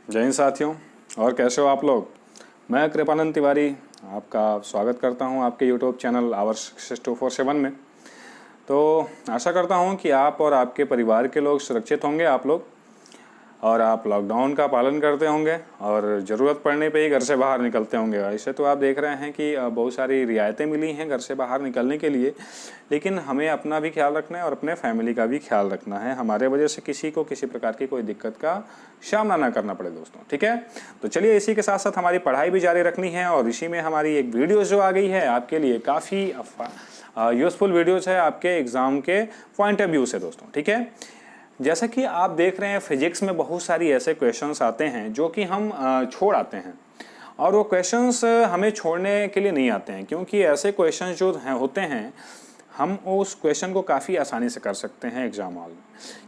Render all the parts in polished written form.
जय हिंद साथियों। और कैसे हो आप लोग। मैं कृपानंद तिवारी आपका स्वागत करता हूं आपके यूट्यूब चैनल आवर्स 6247 में। तो आशा करता हूं कि आप और आपके परिवार के लोग सुरक्षित होंगे, आप लोग, और आप लॉकडाउन का पालन करते होंगे और ज़रूरत पड़ने पे ही घर से बाहर निकलते होंगे। ऐसे तो आप देख रहे हैं कि बहुत सारी रियायतें मिली हैं घर से बाहर निकलने के लिए, लेकिन हमें अपना भी ख्याल रखना है और अपने फैमिली का भी ख्याल रखना है, हमारे वजह से किसी को किसी प्रकार की कोई दिक्कत का सामना ना करना पड़े दोस्तों। ठीक है, तो चलिए इसी के साथ साथ हमारी पढ़ाई भी जारी रखनी है और इसी में हमारी एक वीडियो जो आ गई है आपके लिए काफ़ी यूज़फुल वीडियोज़ है आपके एग्ज़ाम के पॉइंट ऑफ व्यू से दोस्तों। ठीक है, जैसा कि आप देख रहे हैं फिजिक्स में बहुत सारी ऐसे क्वेश्चंस आते हैं जो कि हम छोड़ आते हैं, और वो क्वेश्चंस हमें छोड़ने के लिए नहीं आते हैं, क्योंकि ऐसे क्वेश्चंस जो होते हैं हम उस क्वेश्चन को काफ़ी आसानी से कर सकते हैं एग्जाम हॉल में,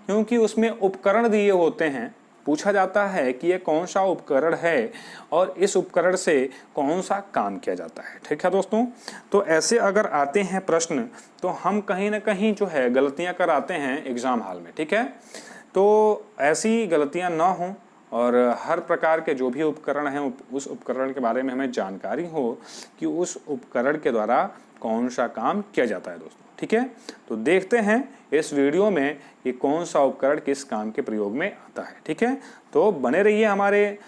क्योंकि उसमें उपकरण दिए होते हैं। पूछा जाता है कि ये कौन सा उपकरण है और इस उपकरण से कौन सा काम किया जाता है। ठीक है दोस्तों, तो ऐसे अगर आते हैं प्रश्न तो हम कहीं ना कहीं जो है गलतियां कर आते हैं एग्ज़ाम हॉल में। ठीक है, तो ऐसी गलतियां ना हों और हर प्रकार के जो भी उपकरण हैं उस उपकरण के बारे में हमें जानकारी हो कि उस उपकरण के द्वारा कौन सा काम किया जाता है दोस्तों। ठीक है, तो देखते हैं इस वीडियो में कि कौन सा उपकरण किस काम के प्रयोग में आता है। ठीक है, तो बने रहिए हमारे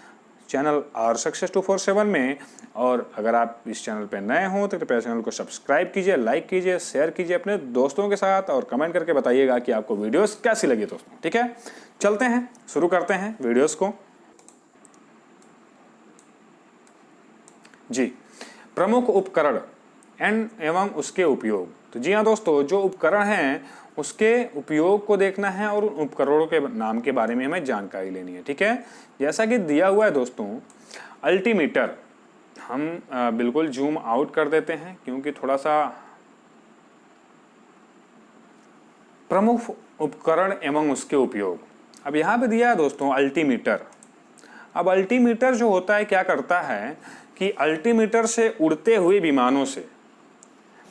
चैनल आर सक्सेस 247 में, और अगर आप इस चैनल पर नए हों तो कृपया चैनल को सब्सक्राइब कीजिए, लाइक कीजिए, शेयर कीजिए अपने दोस्तों के साथ और कमेंट करके बताइएगा कि आपको वीडियोस कैसी लगी दोस्तों। ठीक है, चलते हैं, शुरू करते हैं वीडियोस को। जी, प्रमुख उपकरण एवं उसके उपयोग। तो जी हाँ दोस्तों, जो उपकरण हैं उसके उपयोग को देखना है और उन उपकरणों के नाम के बारे में हमें जानकारी लेनी है। ठीक है, जैसा कि दिया हुआ है दोस्तों, अल्टीमीटर। हम बिल्कुल जूम आउट कर देते हैं क्योंकि थोड़ा सा प्रमुख उपकरण एवं उसके उपयोग। अब यहाँ पे दिया है दोस्तों अल्टीमीटर। अब अल्टीमीटर जो होता है क्या करता है कि अल्टीमीटर से उड़ते हुए विमानों से,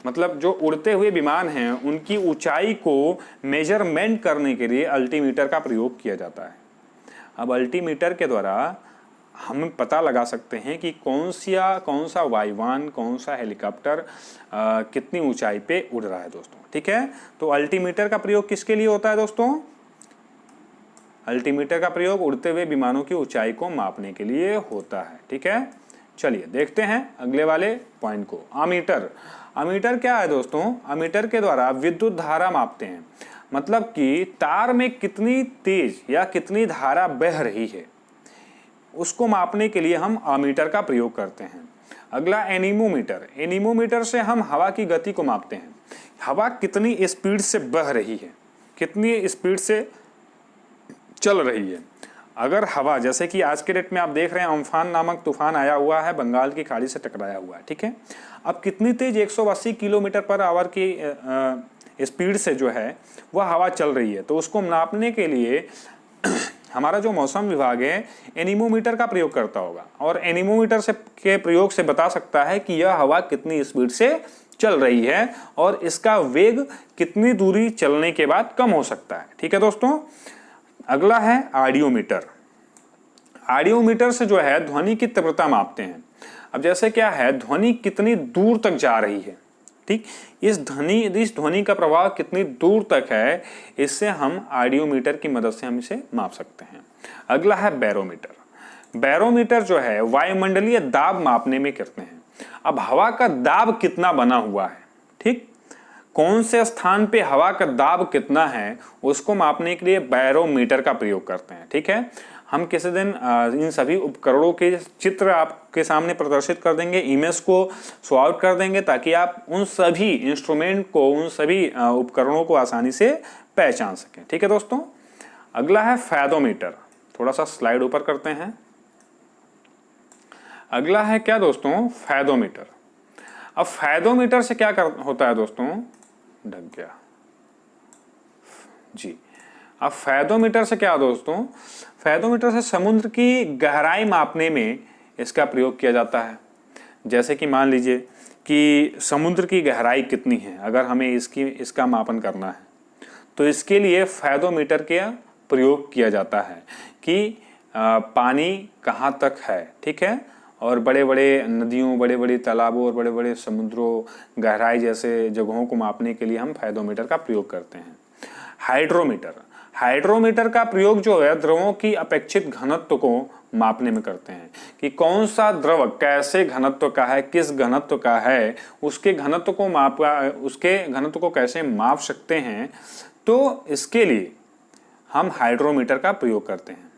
मतलब जो उड़ते हुए विमान हैं उनकी ऊंचाई को मेजरमेंट करने के लिए अल्टीमीटर का प्रयोग किया जाता है। अब अल्टीमीटर के द्वारा हम पता लगा सकते हैं कि कौन सा वायुयान, कौन सा हेलीकॉप्टर कितनी ऊंचाई पे उड़ रहा है दोस्तों। ठीक है, तो अल्टीमीटर का प्रयोग किसके लिए होता है दोस्तों? अल्टीमीटर का प्रयोग उड़ते हुए विमानों की ऊंचाई को मापने के लिए होता है। ठीक है, चलिए देखते हैं अगले वाले पॉइंट को। अमीटर। अमीटर क्या है दोस्तों? अमीटर के द्वारा विद्युत धारा मापते हैं, मतलब कि तार में कितनी तेज या कितनी धारा बह रही है उसको मापने के लिए हम अमीटर का प्रयोग करते हैं। अगला एनीमोमीटर। एनीमोमीटर से हम हवा की गति को मापते हैं, हवा कितनी स्पीड से बह रही है, कितनी स्पीड से चल रही है। अगर हवा, जैसे कि आज के डेट में आप देख रहे हैं अम्फान नामक तूफान आया हुआ है, बंगाल की खाड़ी से टकराया हुआ है। ठीक है, अब कितनी तेज 180 किलोमीटर पर आवर की स्पीड से जो है वह हवा चल रही है, तो उसको नापने के लिए हमारा जो मौसम विभाग है एनीमोमीटर का प्रयोग करता होगा, और एनीमोमीटर से के प्रयोग से बता सकता है कि यह हवा कितनी स्पीड से चल रही है और इसका वेग कितनी दूरी चलने के बाद कम हो सकता है। ठीक है दोस्तों, अगला है ऑडियोमीटर। ऑडियोमीटर से जो है ध्वनि की तीव्रता मापते हैं। अब जैसे क्या है, ध्वनि कितनी दूर तक जा रही है, ठीक, इस ध्वनि का प्रभाव कितनी दूर तक है, इससे हम ऑडियोमीटर की मदद से हम इसे माप सकते हैं। अगला है बैरोमीटर। बैरोमीटर जो है वायुमंडलीय दाब मापने में करते हैं। अब हवा का दाब कितना बना हुआ है, ठीक, कौन से स्थान पे हवा का दाब कितना है उसको मापने के लिए बैरोमीटर का प्रयोग करते हैं। ठीक है, हम किसी दिन इन सभी उपकरणों के चित्र आपके सामने प्रदर्शित कर देंगे, इमेज को शो आउट कर देंगे, ताकि आप उन सभी इंस्ट्रूमेंट को, उन सभी उपकरणों को आसानी से पहचान सकें। ठीक है दोस्तों, अगला है फैदोमीटर। थोड़ा सा स्लाइड ऊपर करते हैं। अगला है क्या दोस्तों? फैदोमीटर। अब फैदोमीटर से क्या होता है दोस्तों? ढक गया जी। अब फैदोमीटर से क्या दोस्तों? फैदोमीटर से समुद्र की गहराई मापने में इसका प्रयोग किया जाता है। जैसे कि मान लीजिए कि समुद्र की गहराई कितनी है, अगर हमें इसका मापन करना है तो इसके लिए फैदोमीटर का प्रयोग किया जाता है कि पानी कहाँ तक है, ठीक है, और बड़े बड़े नदियों, बड़े बड़े तालाबों और बड़े बड़े समुद्रों, गहराई जैसे जगहों को मापने के लिए हम फायदोमीटर का प्रयोग करते हैं। हाइड्रोमीटर, हाइड्रोमीटर का प्रयोग जो है द्रवों की अपेक्षित घनत्व को मापने में करते हैं कि कौन सा द्रव कैसे घनत्व का है, किस घनत्व का है, उसके घनत्व को कैसे माप सकते हैं। तो इसके लिए हम हाइड्रोमीटर का प्रयोग करते हैं।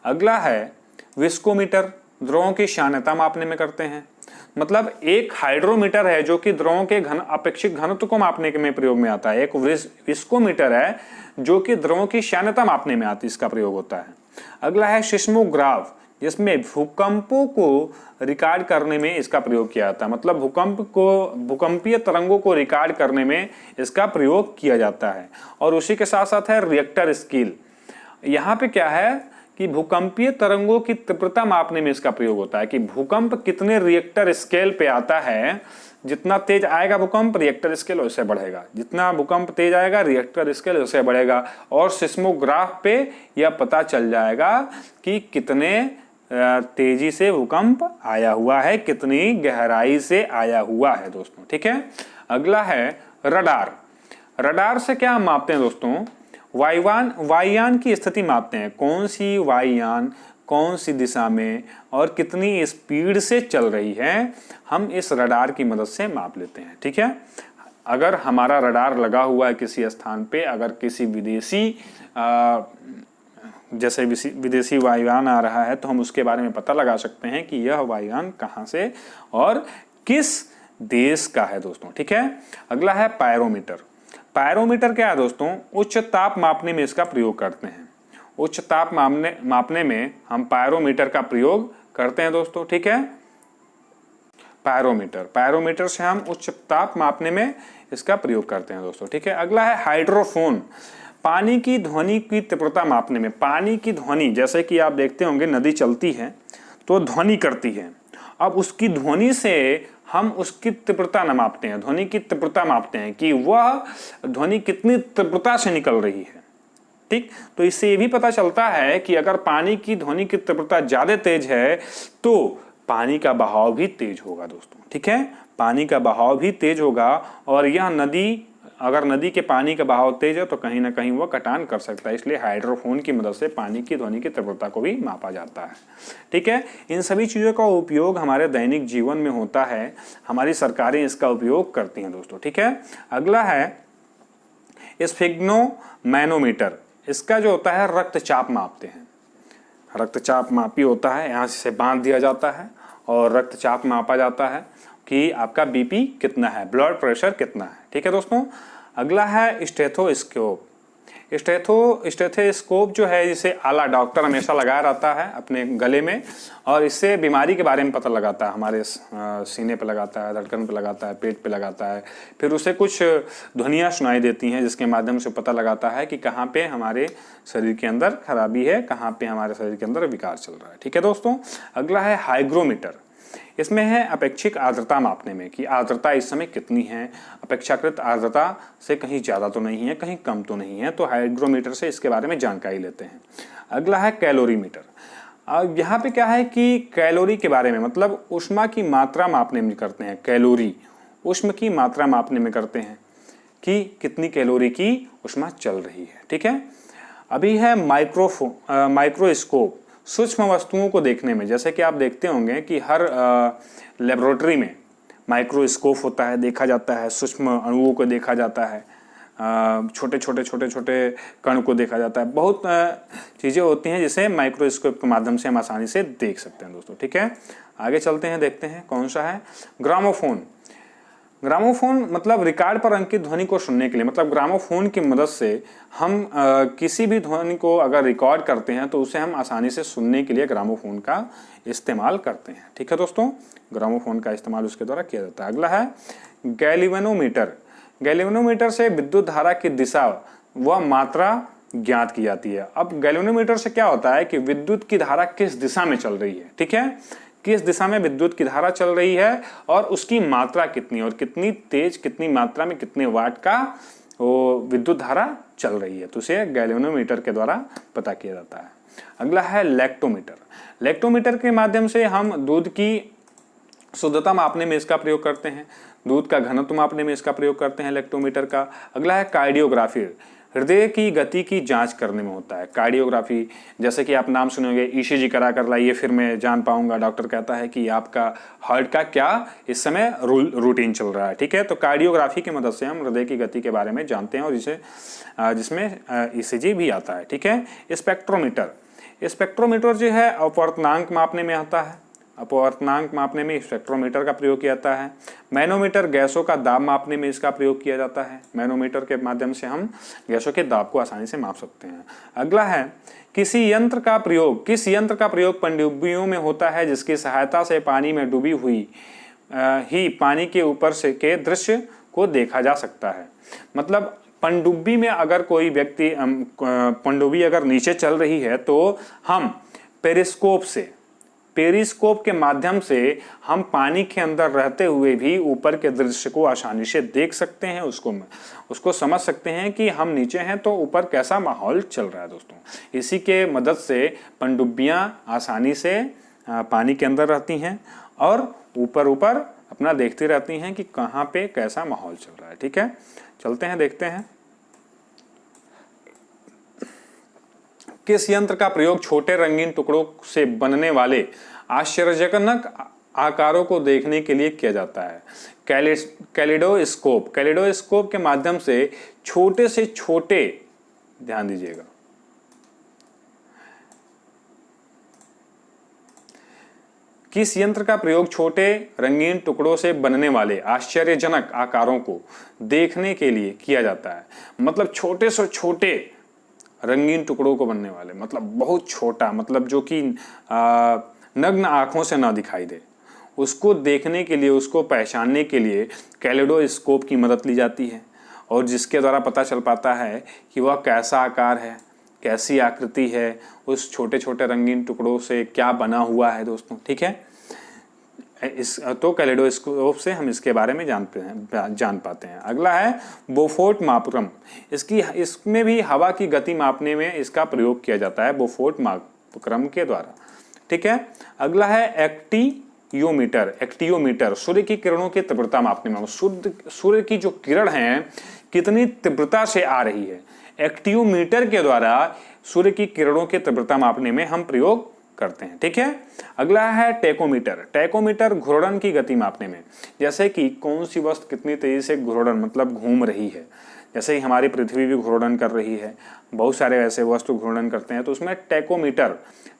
अगला है विस्कोमीटर, द्रवों की श्यानता मापने में करते हैं। मतलब एक हाइड्रोमीटर है जो कि द्रवों के अपेक्षित घनत्व को मापने के में प्रयोग में आता है। एक विस्कोमीटर है जो कि द्रवों की श्यानता मापने में इसका प्रयोग होता है। अगला है सिस्मोग्राफ, जिसमें भूकंपों को रिकॉर्ड करने में इसका प्रयोग किया जाता है। मतलब भूकंपीय तरंगों को रिकॉर्ड करने में इसका प्रयोग किया जाता है। और उसी के साथ साथ है रिएक्टर स्केल। यहाँ पे क्या है कि भूकंपीय तरंगों की तीव्रता मापने में इसका प्रयोग होता है कि भूकंप कितने रिएक्टर स्केल पे आता है। जितना तेज आएगा भूकंप, रिएक्टर स्केल वैसे बढ़ेगा, जितना भूकंप तेज आएगा रिएक्टर स्केल वैसे बढ़ेगा। और सिस्मोग्राफ पे यह पता चल जाएगा कि कितने तेजी से भूकंप आया हुआ है, कितनी गहराई से आया हुआ है दोस्तों, ठीक है। अगला है रडार। रडार से क्या हम मापते हैं दोस्तों? वायुयान की स्थिति मापते हैं, कौन सी वायुयान कौन सी दिशा में और कितनी स्पीड से चल रही है, हम इस रडार की मदद से माप लेते हैं, ठीक है। अगर हमारा रडार लगा हुआ है किसी स्थान पे, अगर किसी विदेशी वायुयान आ रहा है तो हम उसके बारे में पता लगा सकते हैं कि यह वायुयान कहाँ से और किस देश का है दोस्तों, ठीक है। अगला है पायरोमीटर। पायरोमीटर क्या है दोस्तों? उच्च ताप मापने में इसका प्रयोग करते हैं। उच्च ताप मापने में हम पायरोमीटर का प्रयोग करते हैं दोस्तों, ठीक है। पायरोमीटर से हम उच्च ताप मापने में इसका प्रयोग करते हैं दोस्तों, ठीक है। अगला है हाइड्रोफोन। पानी की ध्वनि की तीव्रता मापने में, पानी की ध्वनि जैसे कि आप देखते होंगे नदी चलती है तो ध्वनि करती है। अब उसकी ध्वनि से हम उसकी तीव्रता न मापते हैं, ध्वनि की तीव्रता मापते हैं कि वह ध्वनि कितनी तीव्रता से निकल रही है, ठीक। तो इससे ये भी पता चलता है कि अगर पानी की ध्वनि की तीव्रता ज्यादा तेज है तो पानी का बहाव भी तेज होगा दोस्तों, ठीक है। पानी का बहाव भी तेज होगा और यह अगर नदी के पानी का बहाव तेज है तो कहीं ना कहीं वह कटान कर सकता है। इसलिए हाइड्रोफोन की मदद से पानी की ध्वनि की तीव्रता को भी मापा जाता है, ठीक है। इन सभी चीज़ों का उपयोग हमारे दैनिक जीवन में होता है, हमारी सरकारें इसका उपयोग करती हैं दोस्तों, ठीक है। अगला है स्फिग्नोमैनोमीटर। इसका जो होता है रक्तचाप मापते हैं। रक्तचाप मापी होता है, यहाँ से बांध दिया जाता है और रक्तचाप मापा जाता है कि आपका बीपी कितना है, ब्लड प्रेशर कितना है, ठीक है दोस्तों। अगला है स्टेथोस्कोप। स्टेथोस्कोप जो है जिसे आला डॉक्टर हमेशा लगाया रहता है अपने गले में और इससे बीमारी के बारे में पता लगाता है। हमारे सीने पे लगाता है, धड़कन पे लगाता है, पेट पे लगाता है, फिर उसे कुछ ध्वनियाँ सुनाई देती हैं जिसके माध्यम से पता लगाता है कि कहाँ पे हमारे शरीर के अंदर खराबी है, कहाँ पे हमारे शरीर के अंदर विकार चल रहा है, ठीक है दोस्तों। अगला है हाइग्रोमीटर। इसमें है अपेक्षित आर्द्रता मापने में कि आर्द्रता इस समय कितनी है, अपेक्षाकृत आर्द्रता से कहीं ज़्यादा तो नहीं है, कहीं कम तो नहीं है, तो हाइग्रोमीटर से इसके बारे में जानकारी लेते हैं। अगला है कैलोरीमीटर। अब यहाँ पे क्या है कि कैलोरी के बारे में, मतलब ऊष्मा की मात्रा मापने में करते हैं। कैलोरी ऊष्मा की मात्रा मापने में करते हैं कि कितनी कैलोरी की ऊष्मा चल रही है, ठीक है। अभी है माइक्रोस्कोप। सूक्ष्म वस्तुओं को देखने में, जैसे कि आप देखते होंगे कि हर लेबोरेटरी में माइक्रोस्कोप होता है, देखा जाता है, सूक्ष्म अणुओं को देखा जाता है, छोटे छोटे कण को देखा जाता है। बहुत चीज़ें होती हैं जिसे माइक्रोस्कोप के माध्यम से हम आसानी से देख सकते हैं दोस्तों, ठीक है। आगे चलते हैं, देखते हैं कौन सा है ग्रामोफोन। ग्रामोफोन मतलब रिकॉर्ड पर अंकित ध्वनि को सुनने के लिए, मतलब ग्रामोफोन की मदद से हम किसी भी ध्वनि को अगर रिकॉर्ड करते हैं तो उसे हम आसानी से सुनने के लिए ग्रामोफोन का इस्तेमाल करते हैं, ठीक है दोस्तों। ग्रामोफोन का इस्तेमाल उसके द्वारा किया जाता है। अगला है गैल्वेनोमीटर। गैल्वेनोमीटर से विद्युत धारा की दिशा व मात्रा ज्ञात की जाती है। अब गैल्वेनोमीटर से क्या होता है कि विद्युत की धारा किस दिशा में चल रही है, ठीक है, किस दिशा में विद्युत की धारा चल रही है और उसकी मात्रा कितनी और कितनी तेज, कितनी मात्रा में, कितने वाट का वो विद्युत धारा चल रही है, तो उसे गैल्वेनोमीटर के द्वारा पता किया जाता है। अगला है लैक्टोमीटर। लैक्टोमीटर के माध्यम से हम दूध की शुद्धता मापने में इसका प्रयोग करते हैं, दूध का घनत्व मापने में इसका प्रयोग करते हैं लैक्टोमीटर का। अगला है कार्डियोग्राफी, हृदय की गति की जांच करने में होता है कार्डियोग्राफी। जैसे कि आप नाम सुनोगे, ईसीजी करा कर लाइए फिर मैं जान पाऊंगा, डॉक्टर कहता है कि आपका हार्ट का क्या इस समय रूटीन चल रहा है, ठीक है। तो कार्डियोग्राफी की मदद से हम हृदय की गति के बारे में जानते हैं और जिसमें ईसीजी भी आता है, ठीक है। स्पेक्ट्रोमीटर, स्पेक्ट्रोमीटर जो है अपवर्तनांक मापने में आता है, अपवर्तनांक मापने में स्पेक्ट्रोमीटर का प्रयोग किया जाता है। मैनोमीटर, गैसों का दाब मापने में इसका प्रयोग किया जाता है, मैनोमीटर के माध्यम से हम गैसों के दाब को आसानी से माप सकते हैं। अगला है किस यंत्र का प्रयोग पनडुब्बियों में होता है जिसकी सहायता से पानी में डूबी हुई ही पानी के ऊपर से के दृश्य को देखा जा सकता है। मतलब पनडुब्बी में अगर कोई व्यक्ति, पनडुब्बी अगर नीचे चल रही है तो हम पेरिस्कोप के माध्यम से हम पानी के अंदर रहते हुए भी ऊपर के दृश्य को आसानी से देख सकते हैं, उसको समझ सकते हैं कि हम नीचे हैं तो ऊपर कैसा माहौल चल रहा है दोस्तों। इसी के मदद से पनडुब्बियां आसानी से पानी के अंदर रहती हैं और ऊपर अपना देखती रहती हैं कि कहाँ पे कैसा माहौल चल रहा है, ठीक है। चलते हैं, देखते हैं किस यंत्र का प्रयोग छोटे रंगीन टुकड़ों से बनने वाले आश्चर्यजनक आकारों को देखने के लिए किया जाता है। कैलिडोस्कोप, कैलिडोस्कोप के माध्यम से छोटे से छोटे, ध्यान दीजिएगा, किस यंत्र का प्रयोग छोटे रंगीन टुकड़ों से बनने वाले आश्चर्यजनक आकारों को देखने के लिए किया जाता है। मतलब छोटे से छोटे रंगीन टुकड़ों को बनने वाले, मतलब बहुत छोटा, मतलब जो कि नग्न आंखों से ना दिखाई दे, उसको देखने के लिए, उसको पहचानने के लिए कैलिडोस्कोप की मदद ली जाती है और जिसके द्वारा पता चल पाता है कि वह कैसा आकार है, कैसी आकृति है, उस छोटे छोटे रंगीन टुकड़ों से क्या बना हुआ है दोस्तों, ठीक है। तो कैलिडोस्कोप से हम इसके बारे में जान पाते हैं। अगला है बोफोर्ट मापक्रम, इसमें भी हवा की गति मापने में इसका प्रयोग किया जाता है, बोफोर्ट मापक्रम के द्वारा, ठीक है। अगला है एक्टियोमीटर, सूर्य की किरणों की तीव्रता मापने में, सूर्य की जो किरण है कितनी तीव्रता से आ रही है, एक्टियोमीटर के द्वारा सूर्य की किरणों की तीव्रता मापने में हम प्रयोग करते हैं, ठीक है। अगला है टेकोमीटर, घूर्णन की गति मापने में, जैसे कि कौन सी वस्तु कितनी तेजी से घूर्णन मतलब घूम रही है, जैसे ही हमारी पृथ्वी भी घूर्णन कर रही है, बहुत सारे ऐसे वस्तु घूर्णन करते हैं, तो उसमें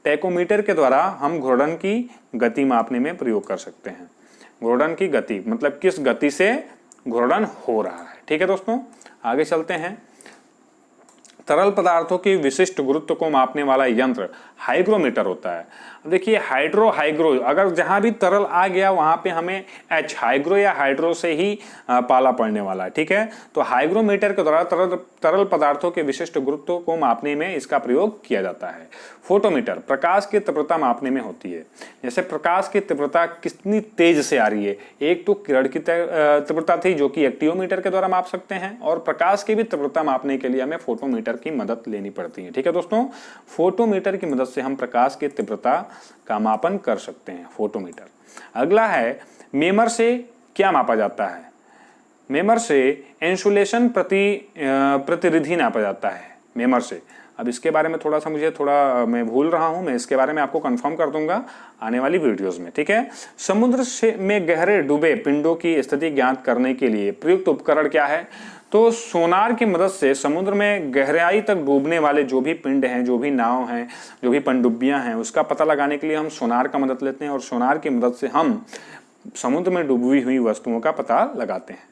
टेकोमीटर के द्वारा हम घूर्णन की गति मापने में प्रयोग कर सकते हैं। घूर्णन की गति मतलब किस गति से घूर्णन हो रहा है, ठीक है दोस्तों। आगे चलते हैं। तरल पदार्थों की विशिष्ट गुरुत्व को मापने वाला यंत्र हाइग्रोमीटर होता है। अब देखिए हाइड्रो, अगर जहां भी तरल आ गया वहां पे हमें एच, हाइग्रो या हाइड्रो से ही पाला पड़ने वाला है, ठीक है। तो हाइग्रोमीटर के द्वारा तरल पदार्थों के विशिष्ट गुरुत्व को मापने में इसका प्रयोग किया जाता है। फोटोमीटर, प्रकाश की तीव्रता मापने में होती है, जैसे प्रकाश की तीव्रता कितनी तेज से आ रही है। एक तो किरण की तीव्रता थी जो कि एक्टियोमीटर के द्वारा माप सकते हैं, और प्रकाश की भी तीव्रता मापने के लिए हमें फोटोमीटर की मदद लेनी पड़ती है, ठीक है दोस्तों। फोटोमीटर की मदद से हम प्रकाश की तीव्रता का मापन कर सकते हैं, फोटोमीटर। अगला है मेमर से क्या मापा जाता है। मेमर से इंसुलेशन प्रतिरिधि नापा जाता है, मेमर से। अब इसके बारे में मैं भूल रहा हूं, मैं इसके बारे में आपको कंफर्म कर दूंगा आने वाली वीडियोस में, ठीक है। समुद्र में गहरे डूबे पिंडों की स्थिति ज्ञात करने के लिए प्रयुक्त उपकरण क्या है। तो सोनार की मदद से समुद्र में गहराई तक डूबने वाले जो भी पिंड हैं, जो भी नाव हैं, जो भी पनडुब्बियां हैं, उसका पता लगाने के लिए हम सोनार का मदद लेते हैं, और सोनार की मदद से हम समुद्र में डूबी हुई वस्तुओं का पता लगाते हैं।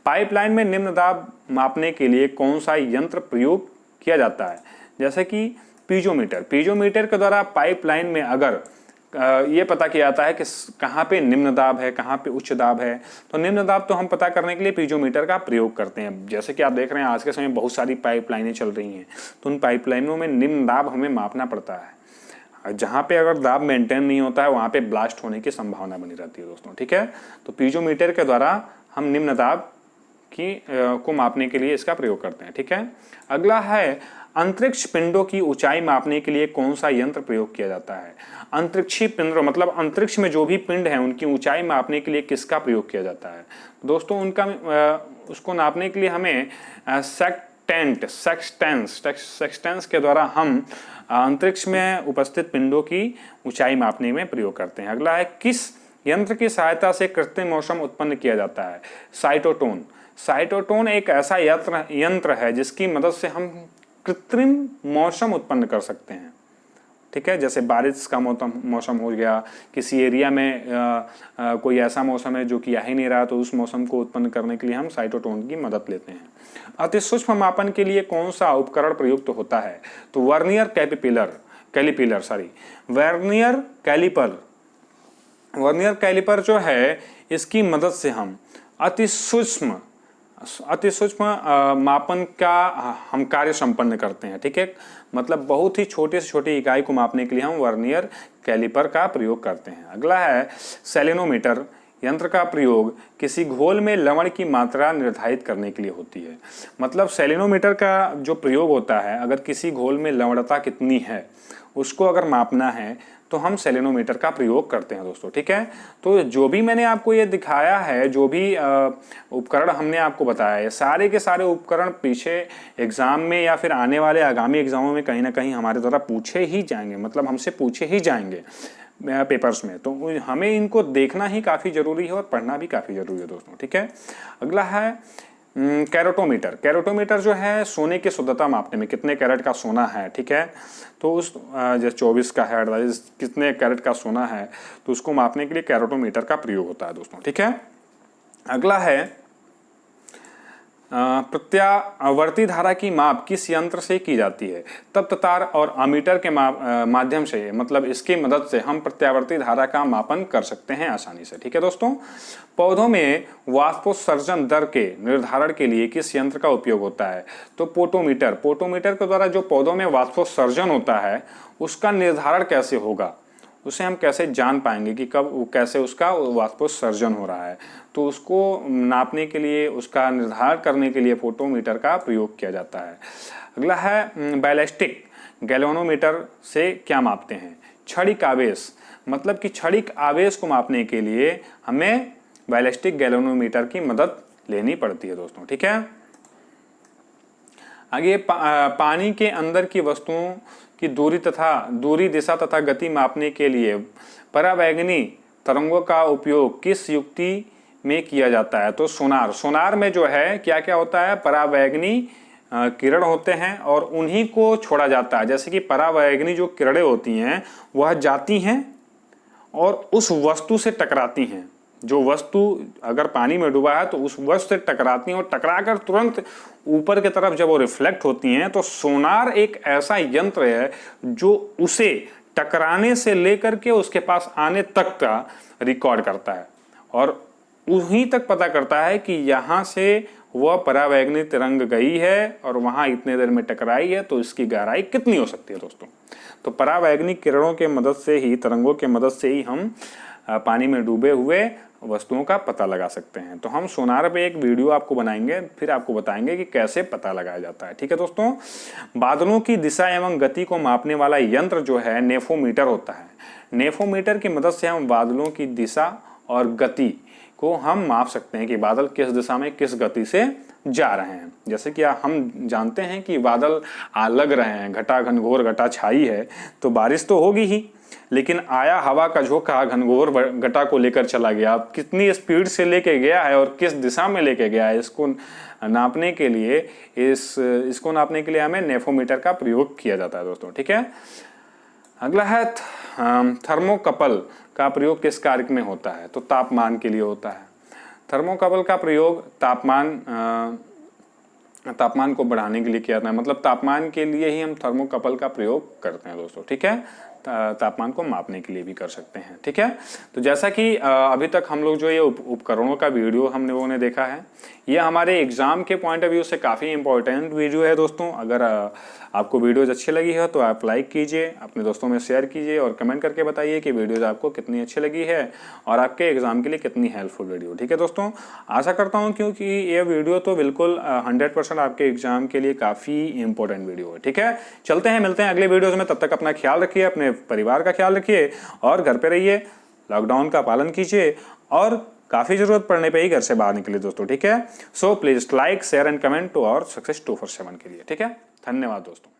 पाइपलाइन में निम्न दाब मापने के लिए कौन सा यंत्र प्रयोग किया जाता है, जैसे कि पीजोमीटर के द्वारा पाइपलाइन में अगर ये पता किया जाता है कि कहाँ पे निम्न दाब है, कहाँ पे उच्च दाब है। तो निम्न दाब तो हम पता करने के लिए पीजोमीटर का प्रयोग करते हैं। जैसे कि आप देख रहे हैं आज के समय बहुत सारी पाइपलाइनें चल रही हैं, तो उन पाइपलाइनों में निम्न दाब हमें मापना पड़ता है। जहाँ पे अगर दाब मेंटेन नहीं होता है वहाँ पे ब्लास्ट होने की संभावना बनी रहती है दोस्तों, ठीक है। तो पीजोमीटर के द्वारा हम निम्न दाब को मापने के लिए इसका प्रयोग करते हैं। ठीक है, अगला है अंतरिक्ष पिंडों की ऊंचाई मापने के लिए कौन सा यंत्र प्रयोग किया जाता है। अंतरिक्षी पिंड मतलब अंतरिक्ष में जो भी पिंड है उनकी ऊंचाई मापने के लिए किसका प्रयोग किया जाता है। दोस्तों उनका उसको नापने के लिए हमें सेक्सटेंस के द्वारा हम अंतरिक्ष में उपस्थित पिंडों की ऊंचाई मापने में प्रयोग करते हैं। अगला है किस यंत्र की सहायता से कृत्रिम मौसम उत्पन्न किया जाता है। साइटोटोन। साइटोटोन एक ऐसा यंत्र है जिसकी मदद से हम कृत्रिम मौसम उत्पन्न कर सकते हैं। ठीक है, जैसे बारिश का मौसम हो गया, किसी एरिया में कोई ऐसा मौसम है जो कि आ ही नहीं रहा, तो उस मौसम को उत्पन्न करने के लिए हम साइटोटोन की मदद लेते हैं। अति सूक्ष्म मापन के लिए कौन सा उपकरण प्रयुक्त होता है। तो वर्नियर कैलिपर जो है इसकी मदद से हम अति सूक्ष्म मापन का हम कार्य संपन्न करते हैं। ठीक है, मतलब बहुत ही छोटे से छोटी इकाई को मापने के लिए हम वर्नियर कैलिपर का प्रयोग करते हैं। अगला है सेलेनोमीटर यंत्र का प्रयोग किसी घोल में लवण की मात्रा निर्धारित करने के लिए होती है। मतलब सेलेनोमीटर का जो प्रयोग होता है, अगर किसी घोल में लवणता कितनी है उसको अगर मापना है तो हम सेलेनोमीटर का प्रयोग करते हैं दोस्तों। ठीक है, तो जो भी मैंने आपको ये दिखाया है, जो भी उपकरण हमने आपको बताया है, सारे के सारे उपकरण पीछे एग्जाम में या फिर आने वाले आगामी एग्जामों में कहीं ना कहीं हमारे द्वारा पूछे ही जाएंगे, मतलब हमसे पूछे ही जाएंगे पेपर्स में। तो हमें इनको देखना ही काफ़ी ज़रूरी है और पढ़ना भी काफ़ी ज़रूरी है दोस्तों। ठीक है, अगला है कैरेटोमीटर। कैरेटोमीटर जो है सोने की शुद्धता मापने में, कितने कैरेट का सोना है। ठीक है, तो उस जैसे 24 का है, कितने कैरेट का सोना है, तो उसको मापने के लिए कैरेटोमीटर का प्रयोग होता है दोस्तों। ठीक है, अगला है प्रत्यावर्ती धारा की माप किस यंत्र से की जाती है। तप्त तार और अमीटर के माध्यम से, मतलब इसकी मदद से हम प्रत्यावर्ती धारा का मापन कर सकते हैं आसानी से। ठीक है दोस्तों, पौधों में वाष्पोत्सर्जन दर के निर्धारण के लिए किस यंत्र का उपयोग होता है। तो पोटोमीटर। पोटोमीटर के द्वारा जो पौधों में वाष्पोत्सर्जन होता है उसका निर्धारण कैसे होगा, उसे हम कैसे जान पाएंगे कि कब कैसे उसका वाष्पोत्सर्जन हो रहा है। तो उसको नापने के लिए, उसका निर्धारण करने के लिए फोटोमीटर का प्रयोग किया जाता है। अगला है बैलिस्टिक गैल्वेनोमीटर से क्या मापते हैं। क्षणिक आवेश, मतलब कि क्षणिक आवेश को मापने के लिए हमें बैलिस्टिक गैल्वेनोमीटर की मदद लेनी पड़ती है दोस्तों। ठीक है, आगे पानी के अंदर की वस्तुओं की दूरी, दिशा तथा गति मापने के लिए परावैगनी तरंगों का उपयोग किस युक्ति में किया जाता है। तो सोनार में जो है क्या क्या होता है, परावैगनी किरण होते हैं और उन्हीं को छोड़ा जाता है। जैसे कि परावैगनी जो किरणें होती हैं वह जाती हैं और उस वस्तु से टकराती हैं। जो वस्तु अगर पानी में डूबा है तो उस वस्तु से टकराती हैं और टकराकर तुरंत ऊपर की तरफ जब वो रिफ्लेक्ट होती हैं, तो सोनार एक ऐसा यंत्र है जो उसे टकराने से लेकर के उसके पास आने तक का रिकॉर्ड करता है और उन्हीं तक पता करता है कि यहाँ से वह परावैगनी तरंग गई है और वहाँ इतने देर में टकराई है, तो इसकी गहराई कितनी हो सकती है दोस्तों। तो परावैगनी किरणों के मदद से ही, तरंगों के मदद से ही हम पानी में डूबे हुए वस्तुओं का पता लगा सकते हैं। तो हम सोनार पे एक वीडियो आपको बनाएंगे, फिर आपको बताएंगे कि कैसे पता लगाया जाता है। ठीक है दोस्तों, बादलों की दिशा एवं गति को मापने वाला यंत्र जो है नेफोमीटर होता है। नेफोमीटर की मदद से हम बादलों की दिशा और गति को हम माप सकते हैं कि बादल किस दिशा में किस गति से जा रहे हैं। जैसे कि हम जानते हैं कि बादल लग रहे हैं, घटा घनघोर घटा छाई है, तो बारिश तो होगी ही, लेकिन आया हवा का झोंका घनघोर घटा को लेकर चला गया। अब कितनी स्पीड से लेके गया है और किस दिशा में लेके गया है, इसको नापने के लिए इसको नापने के लिए हमें नेफोमीटर का प्रयोग किया जाता है दोस्तों। ठीक है, अगला है थर्मोकपल का प्रयोग किस कार्य में होता है। तो तापमान के लिए होता है। थर्मोकपल का प्रयोग तापमान को बढ़ाने के लिए किया जाता है, मतलब तापमान के लिए ही हम थर्मोकपल का प्रयोग करते हैं दोस्तों। ठीक है, तापमान को मापने के लिए भी कर सकते हैं। ठीक है, तो जैसा कि अभी तक हम लोग जो ये उपकरणों का वीडियो हम लोगों ने देखा है, ये हमारे एग्जाम के पॉइंट ऑफ व्यू से काफ़ी इंपॉर्टेंट वीडियो है दोस्तों। अगर आपको वीडियोज़ अच्छी लगी है तो आप लाइक कीजिए, अपने दोस्तों में शेयर कीजिए और कमेंट करके बताइए कि वीडियोज़ आपको कितनी अच्छी लगी है और आपके एग्जाम के लिए कितनी हेल्पफुल वीडियो। ठीक है दोस्तों, आशा करता हूँ क्योंकि ये वीडियो तो बिल्कुल 100% आपके एग्जाम के लिए काफ़ी इंपॉर्टेंट वीडियो है। ठीक है, चलते हैं, मिलते हैं अगले वीडियोज़ में। तब तक अपना ख्याल रखिए, अपने परिवार का ख्याल रखिए और घर पे रहिए, लॉकडाउन का पालन कीजिए और काफ़ी ज़रूरत पड़ने पे ही घर से बाहर निकलिए दोस्तों। ठीक है, so please like share and comment to our success 247 के लिए। ठीक है, धन्यवाद दोस्तों।